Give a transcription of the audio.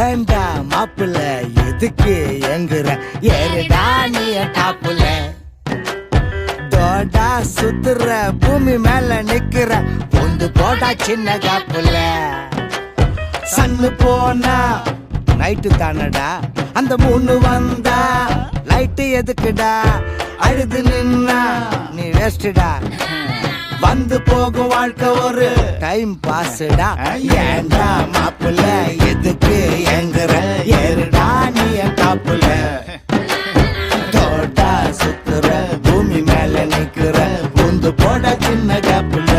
ஏண்டா மாப்பிள்ள எதுக்கு எங்குற ஏறுடா நீ டாப்புல தோடா சுத்துற பூமி மேல நிக்கிற பொந்து போடா சின்ன காப்புல சன்னு போனா நைட்டு தானடா அந்த மூணு வந்தா லைட்டு எதுக்குடா அழுது நின்னா நீ வேஸ்டுடா வந்து போகும் வாழ்க்கை ஒரு டைம் பாஸ்டா ஏண்டா மாப்புல எதுக்கு எங்குற ஏறுடா நீ டாப்புல தோட்டா சுத்துற பூமி மேல நிக்கிற பூந்து போட சின்ன காப்புல